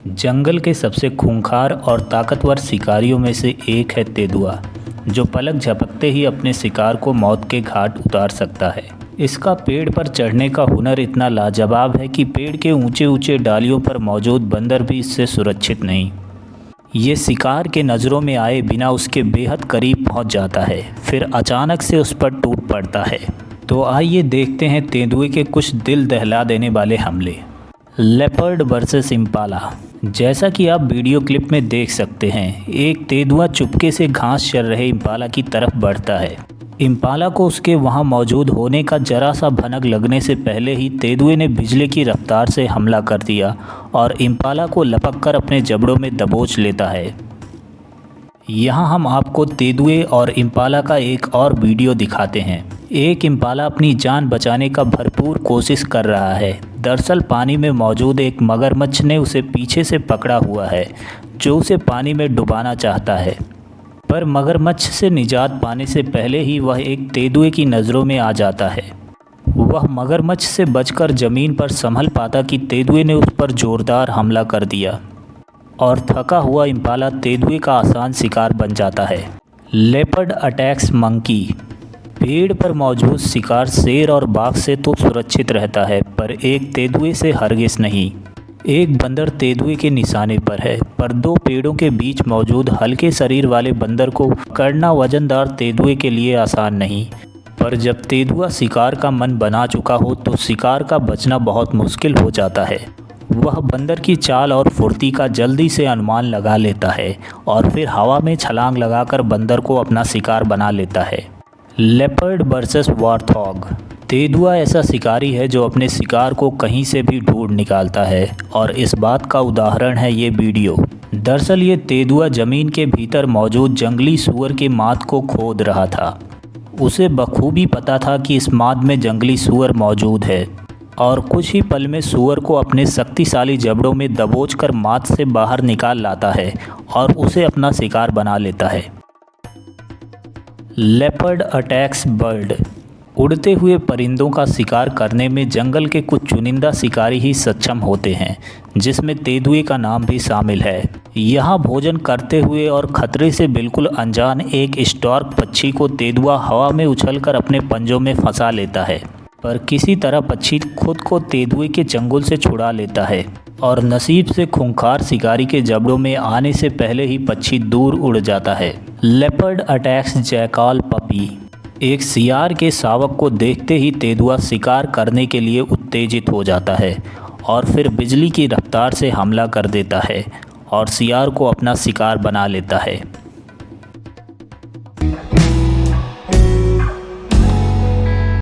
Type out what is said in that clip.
जंगल के सबसे खूंखार और ताकतवर शिकारियों में से एक है तेंदुआ, जो पलक झपकते ही अपने शिकार को मौत के घाट उतार सकता है। इसका पेड़ पर चढ़ने का हुनर इतना लाजवाब है कि पेड़ के ऊंचे ऊंचे डालियों पर मौजूद बंदर भी इससे सुरक्षित नहीं। ये शिकार के नज़रों में आए बिना उसके बेहद करीब पहुंच जाता है, फिर अचानक से उस पर टूट पड़ता है। तो आइए देखते हैं तेंदुए के कुछ दिल दहला देने वाले हमले। Leopard versus Impala. जैसा कि आप वीडियो क्लिप में देख सकते हैं, एक तेंदुआ चुपके से घास चर रहे इम्पाला की तरफ बढ़ता है। इम्पाला को उसके वहां मौजूद होने का जरा सा भनक लगने से पहले ही तेंदुए ने बिजली की रफ्तार से हमला कर दिया और इम्पाला को लपककर अपने जबड़ों में दबोच लेता है। यहाँ हम आपको तेंदुए और इम्पाला का एक और वीडियो दिखाते हैं। एक इम्पाला अपनी जान बचाने का भरपूर कोशिश कर रहा है। दरअसल पानी में मौजूद एक मगरमच्छ ने उसे पीछे से पकड़ा हुआ है, जो उसे पानी में डुबाना चाहता है। पर मगरमच्छ से निजात पाने से पहले ही वह एक तेंदुए की नज़रों में आ जाता है। वह मगरमच्छ से बचकर ज़मीन पर संभल पाता कि तेंदुए ने उस पर ज़ोरदार हमला कर दिया और थका हुआ इम्पाला तेंदुए का आसान शिकार बन जाता है। Leopard attacks monkey. पेड़ पर मौजूद शिकार शेर और बाघ से तो सुरक्षित रहता है, पर एक तेंदुए से हरगिज़ नहीं। एक बंदर तेंदुए के निशाने पर है, पर दो पेड़ों के बीच मौजूद हल्के शरीर वाले बंदर को पकड़ना वजनदार तेंदुए के लिए आसान नहीं। पर जब तेंदुआ शिकार का मन बना चुका हो तो शिकार का बचना बहुत मुश्किल हो जाता है। वह बंदर की चाल और फुर्ती का जल्दी से अनुमान लगा लेता है और फिर हवा में छलांग लगाकर बंदर को अपना शिकार बना लेता है। Leopard versus warthog. तेंदुआ ऐसा शिकारी है जो अपने शिकार को कहीं से भी ढूंढ निकालता है, और इस बात का उदाहरण है ये वीडियो। दरअसल ये तेंदुआ ज़मीन के भीतर मौजूद जंगली सूअर के माद को खोद रहा था। उसे बखूबी पता था कि इस माद में जंगली सूअर मौजूद है, और कुछ ही पल में सूअर को अपने शक्तिशाली जबड़ों में दबोचकर माद से बाहर निकाल लाता है और उसे अपना शिकार बना लेता है। Leopard attacks bird. उड़ते हुए परिंदों का शिकार करने में जंगल के कुछ चुनिंदा शिकारी ही सक्षम होते हैं, जिसमें तेंदुए का नाम भी शामिल है। यहाँ भोजन करते हुए और खतरे से बिल्कुल अनजान एक स्टॉर्क पक्षी को तेंदुआ हवा में उछलकर अपने पंजों में फंसा लेता है, पर किसी तरह पक्षी खुद को तेंदुए के चंगुल से छुड़ा लेता है और नसीब से खूंखार शिकारी के जबड़ों में आने से पहले ही पक्षी दूर उड़ जाता है। Leopard attacks jackal puppy. एक सियार के शावक को देखते ही तेंदुआ शिकार करने के लिए उत्तेजित हो जाता है और फिर बिजली की रफ्तार से हमला कर देता है और सियार को अपना शिकार बना लेता है।